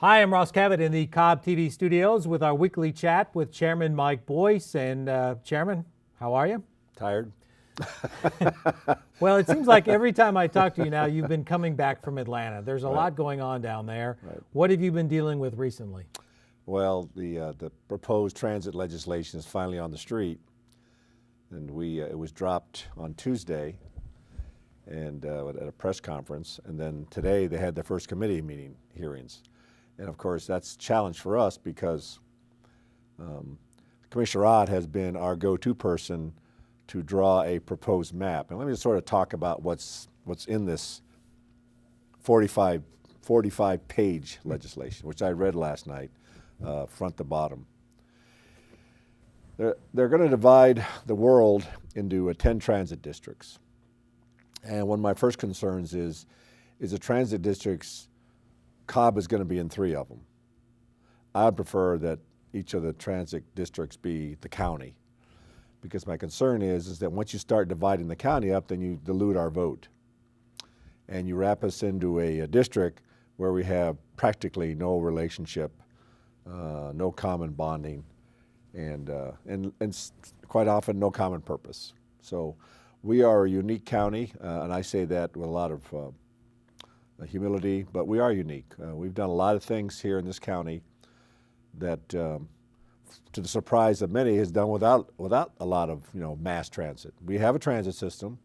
Hi, I'm Ross Cavett in the Cobb TV studios with our weekly chat with Chairman Mike Boyce. And Chairman, how are you? Tired? Well, it seems like every time I talk to you now, you've been coming back from Atlanta. There's a Right. lot going on down there. Right. What have you been dealing with recently? Well, the proposed transit legislation is finally on the street, and it was dropped on Tuesday, and at a press conference, and then today they had their first committee meeting hearings, and of course that's a challenge for us because Commissioner Ott has been our go-to person to draw a proposed map. And let me just sort of talk about what's in this 45-page legislation, which I read last night, front to bottom. They're going to divide the world into 10 transit districts. And one of my first concerns is the transit districts, Cobb is going to be in 3 of them. I'd prefer that each of the transit districts be the county, because my concern is that once you start dividing the county up, then you dilute our vote. And you wrap us into a district where we have practically no relationship, no common bonding, and quite often no common purpose. So we are a unique county, and I say that with a lot of humility, but we are unique. We've done a lot of things here in this county that, to the surprise of many, has done without a lot of mass transit. We have a transit system.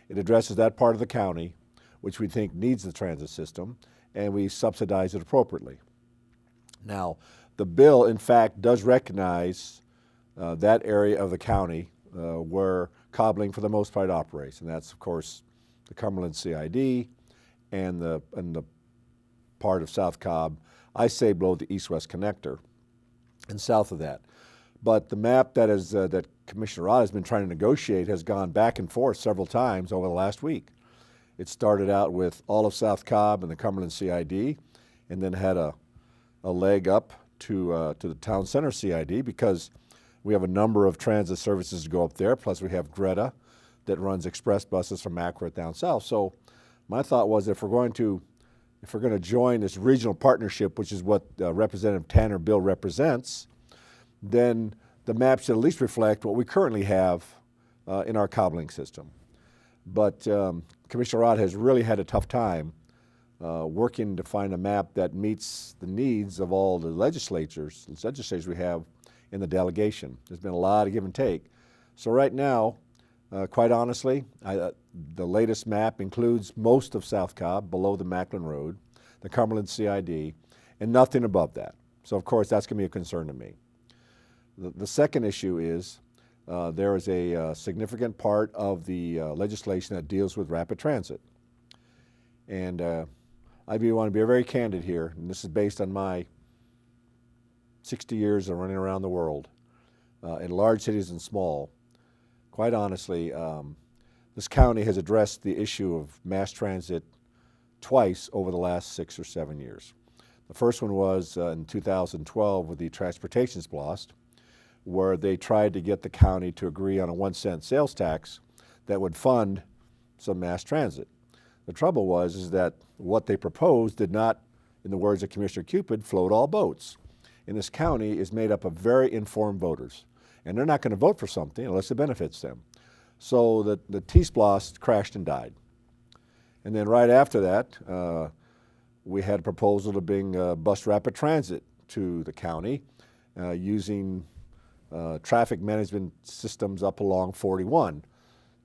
It addresses that part of the county which we think needs the transit system, and we subsidize it appropriately. Now, the bill, in fact, does recognize that area of the county where Cobb for the most part operates, and that's, of course, the Cumberland CID and the part of South Cobb, I say below the east-west connector, and south of that. But the map that Commissioner Ott has been trying to negotiate has gone back and forth several times over the last week. It started out with all of South Cobb and the Cumberland CID, and then had a leg up to the Town Center CID, because we have a number of transit services to go up there, plus we have Greta that runs express buses from Akron down south. So my thought was, if we're going to join this regional partnership, which is what Representative Tanner bill represents, then the map should at least reflect what we currently have in our Cobb system. But Commissioner Ott has really had a tough time working to find a map that meets the needs of all the legislatures we have in the delegation. There's been a lot of give and take. So right now, quite honestly, the latest map includes most of South Cobb below the Macklin Road, the Cumberland CID, and nothing above that. So of course that's going to be a concern to me. The second issue is there is a significant part of the legislation that deals with rapid transit. And I want to be very candid here, and this is based on my 60 years of running around the world in large cities and small. Quite honestly, this county has addressed the issue of mass transit twice over the last 6 or 7 years. The first one was in 2012 with the transportation splost, where they tried to get the county to agree on a 1-cent sales tax that would fund some mass transit. The trouble is that what they proposed did not, in the words of Commissioner Cupid, float all boats. And this county is made up of very informed voters, and they're not going to vote for something unless it benefits them. So the T-splost crashed and died. And then right after that, we had a proposal to bring bus rapid transit to the county using traffic management systems up along 41.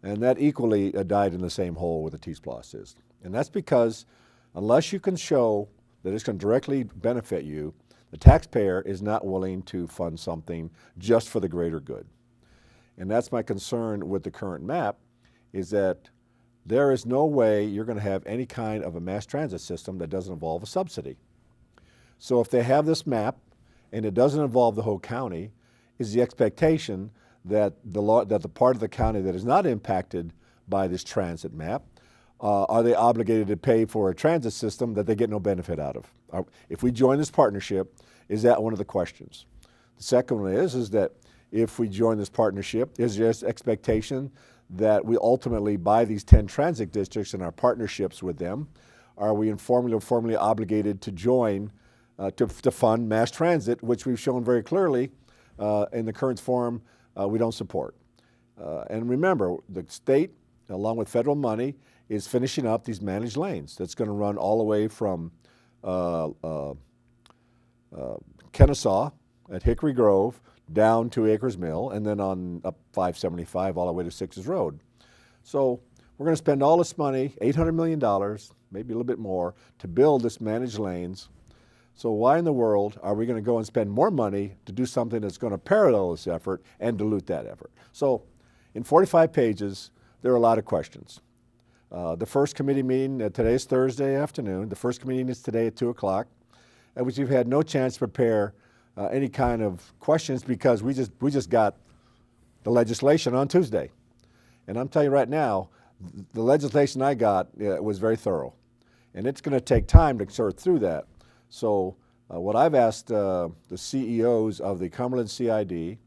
And that equally died in the same hole where the T-splost is. And that's because unless you can show that it's going to directly benefit you, the taxpayer is not willing to fund something just for the greater good. And that's my concern with the current map, is that there is no way you're going to have any kind of a mass transit system that doesn't involve a subsidy. So if they have this map and it doesn't involve the whole county, is the expectation that the part of the county that is not impacted by this transit map, are they obligated to pay for a transit system that they get no benefit out of? If we join this partnership, is that one of the questions? The second one is that if we join this partnership, is there an expectation that we ultimately buy these 10 transit districts and our partnerships with them? Are we formally obligated to join to fund mass transit, which we've shown very clearly in the current form we don't support. And remember, the state, along with federal money, is finishing up these managed lanes. That's going to run all the way from Kennesaw at Hickory Grove down to Acres Mill, and then on up 575 all the way to Sixes Road. So we're going to spend all this money, $800 million, maybe a little bit more, to build this managed lanes. So why in the world are we going to go and spend more money to do something that's going to parallel this effort and dilute that effort? So in 45 pages, there are a lot of questions. The first committee meeting, today is Thursday afternoon. The first meeting is today at 2 o'clock, at which we've had no chance to prepare any kind of questions because we just got the legislation on Tuesday. And I'm telling you right now, the legislation I got was very thorough. And it's going to take time to sort through that. So what I've asked the CEOs of the Cumberland CID,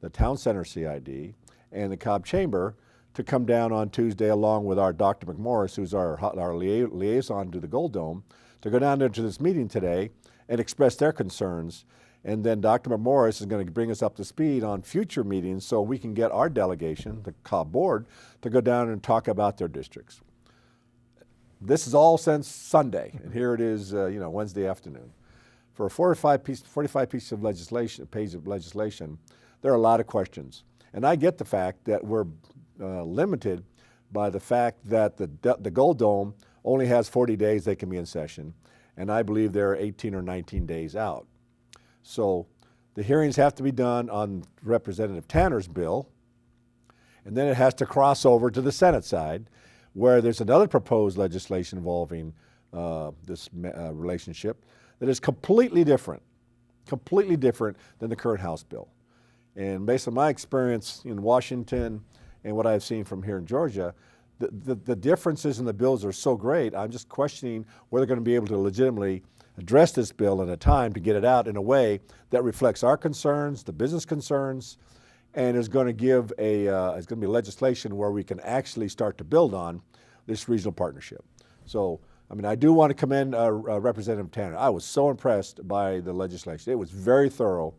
the Town Center CID, and the Cobb Chamber to come down on Tuesday along with our Dr. McMorris, who's our liaison to the Gold Dome, to go down there to this meeting today and express their concerns. And then Dr. McMorris is going to bring us up to speed on future meetings so we can get our delegation, the Cobb board, to go down and talk about their districts. This is all since Sunday, and here it is, Wednesday afternoon. For a 45 piece of legislation, page of legislation, there are a lot of questions. And I get the fact that we're limited by the fact that the Gold Dome only has 40 days they can be in session, and I believe they're 18 or 19 days out. So the hearings have to be done on Representative Tanner's bill, and then it has to cross over to the Senate side, where there's another proposed legislation involving this relationship that is completely different than the current House bill. And based on my experience in Washington and what I've seen from here in Georgia, the differences in the bills are so great, I'm just questioning whether they're going to be able to legitimately address this bill in a time to get it out in a way that reflects our concerns, the business concerns, and is going to give it's going to be legislation where we can actually start to build on this regional partnership. So, I mean, I do want to commend Representative Tanner. I was so impressed by the legislation. It was very thorough.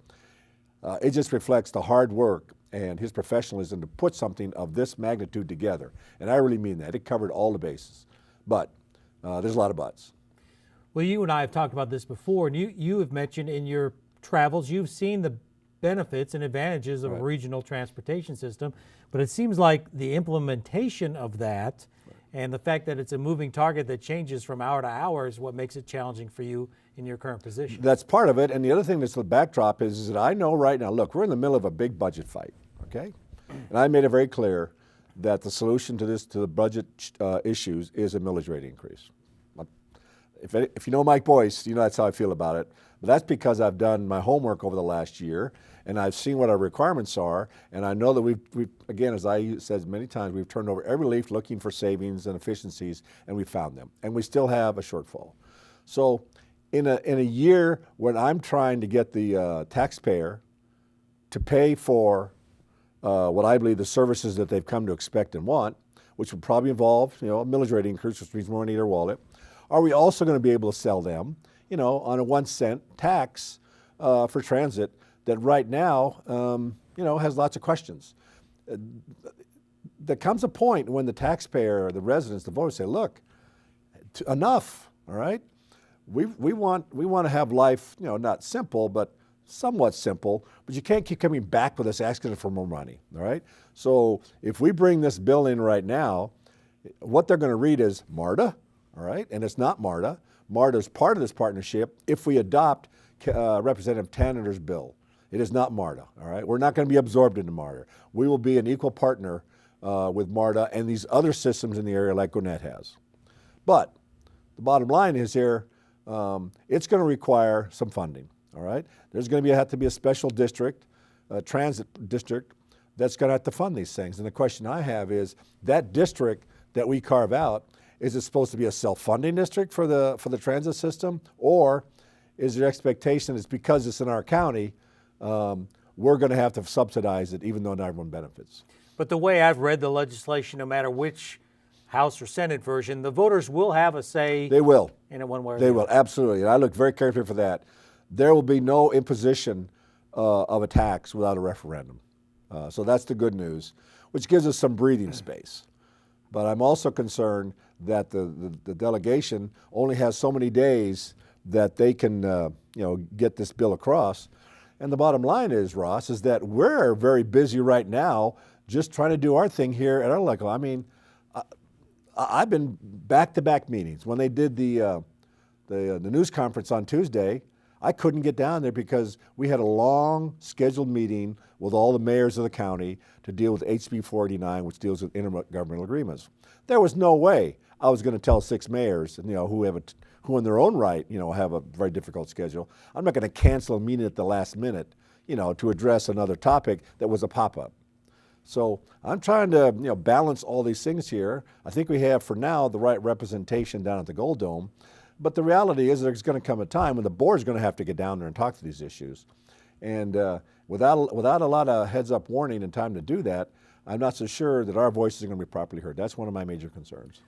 It just reflects the hard work and his professionalism to put something of this magnitude together. And I really mean that. It covered all the bases. But there's a lot of buts. Well, you and I have talked about this before, and you have mentioned in your travels, you've seen the benefits and advantages of a regional transportation system, but it seems like the implementation of that and the fact that it's a moving target that changes from hour to hour is what makes it challenging for you in your current position. That's part of it, and the other thing that's the backdrop is that I know right now, look, we're in the middle of a big budget fight, okay? And I made it very clear that the solution to the budget issues is a millage rate increase. If you know Mike Boyce, you know that's how I feel about it. But that's because I've done my homework over the last year, and I've seen what our requirements are, and I know that we've again, as I said many times, we've turned over every leaf looking for savings and efficiencies, and we found them. And we still have a shortfall. So in a year when I'm trying to get the taxpayer to pay for what I believe the services that they've come to expect and want, which would probably involve a millage rate increase, which means more money in their wallet, are we also going to be able to sell them, on a 1 cent tax for transit that right now, has lots of questions? There comes a point when the taxpayer, the residents, the voters say, look, enough, all right? We want to have life, not simple, but somewhat simple, but you can't keep coming back with us asking for more money, all right? So if we bring this bill in right now, what they're going to read is MARTA, all right? And it's not MARTA. MARTA is part of this partnership if we adopt Representative Tanner's bill. It is not MARTA, all right? We're not going to be absorbed into MARTA. We will be an equal partner with MARTA and these other systems in the area like Gwinnett has. But the bottom line is here, it's going to require some funding, all right? There's going to have to be a special district, a transit district, that's going to have to fund these things. And the question I have is, that district that we carve out, is it supposed to be a self-funding district for the transit system, or is there expectation it's because it's in our county, we're going to have to subsidize it even though not everyone benefits? But the way I've read the legislation, no matter which House or Senate version, the voters will have a say They will. in it one way or They the will, other. absolutely. And I look very carefully for that. There will be no imposition of a tax without a referendum. So that's the good news, which gives us some breathing space. But I'm also concerned that the delegation only has so many days that they can get this bill across. And the bottom line is, Ross, is that we're very busy right now just trying to do our thing here at our level. I mean, I've been back-to-back meetings. When they did the news conference on Tuesday, I couldn't get down there because we had a long scheduled meeting with all the mayors of the county to deal with HB 489, which deals with intergovernmental agreements. There was no way I was going to tell 6 mayors, who in their own right, have a very difficult schedule. I'm not going to cancel a meeting at the last minute, to address another topic that was a pop-up. So I'm trying to, balance all these things here. I think we have, for now, the right representation down at the Gold Dome. But the reality is there's going to come a time when the board's going to have to get down there and talk to these issues. And without a lot of heads-up warning and time to do that, I'm not so sure that our voices are going to be properly heard. That's one of my major concerns.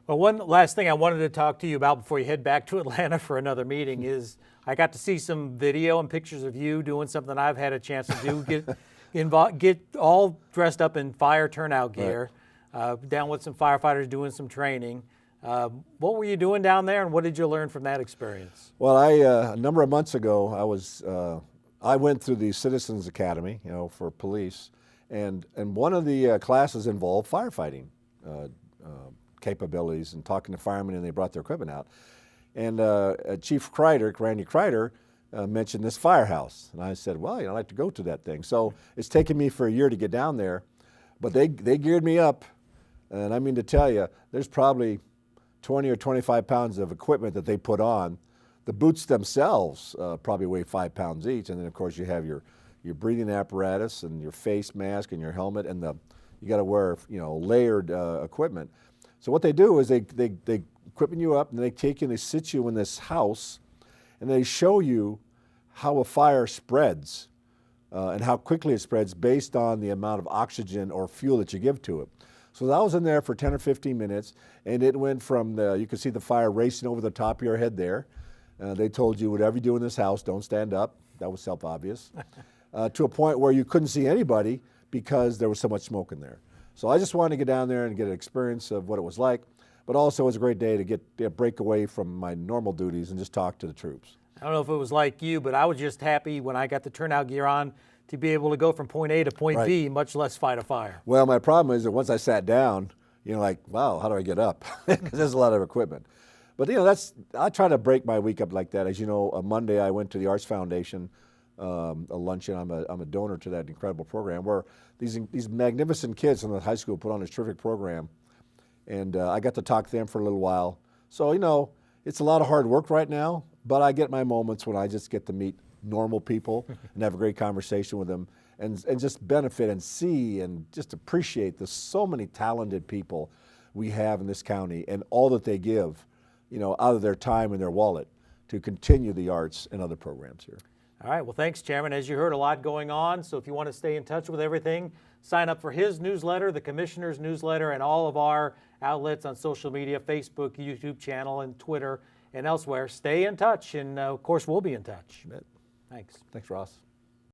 Well, one last thing I wanted to talk to you about before you head back to Atlanta for another meeting is I got to see some video and pictures of you doing something I've had a chance to do, get all dressed up in fire turnout gear, down with some firefighters doing some training. What were you doing down there, and what did you learn from that experience? Well, a number of months ago, I went through the Citizens Academy, for police, and one of the classes involved firefighting capabilities and talking to firemen, and they brought their equipment out. And Chief Randy Kreider, mentioned this firehouse, and I said, well, I'd like to go to that thing. So it's taken me for a year to get down there, but they geared me up, and I mean to tell you, there's probably 20 or 25 pounds of equipment that they put on. The boots themselves probably weigh 5 pounds each, and then of course you have your breathing apparatus and your face mask and your helmet, and you got to wear layered equipment. So what they do is they equip you up, and they take you and they sit you in this house, and they show you how a fire spreads and how quickly it spreads based on the amount of oxygen or fuel that you give to it. So I was in there for 10 or 15 minutes, and it went from you could see the fire racing over the top of your head there. They told you, whatever you do in this house, don't stand up. That was self-obvious. To a point where you couldn't see anybody because there was so much smoke in there. So I just wanted to get down there and get an experience of what it was like, but also it was a great day to get a break away from my normal duties and just talk to the troops. I don't know if it was like you, but I was just happy when I got the turnout gear on to be able to go from point A to point B, much less fight a fire. Well, my problem is that once I sat down, wow, how do I get up? Because there's a lot of equipment. But I try to break my week up like that. As you know, on Monday I went to the Arts Foundation, a luncheon. I'm a donor to that incredible program where these magnificent kids from the high school put on this terrific program, and I got to talk to them for a little while. So it's a lot of hard work right now, but I get my moments when I just get to meet normal people and have a great conversation with them, and just benefit and see and just appreciate the so many talented people we have in this county and all that they give, out of their time and their wallet to continue the arts and other programs here. All right, well, thanks, Chairman. As you heard, a lot going on, so if you want to stay in touch with everything, sign up for his newsletter, the Commissioner's newsletter, and all of our outlets on social media, Facebook, YouTube channel, and Twitter, and elsewhere. Stay in touch, and of course, we'll be in touch. You bet. Thanks. Thanks, Ross.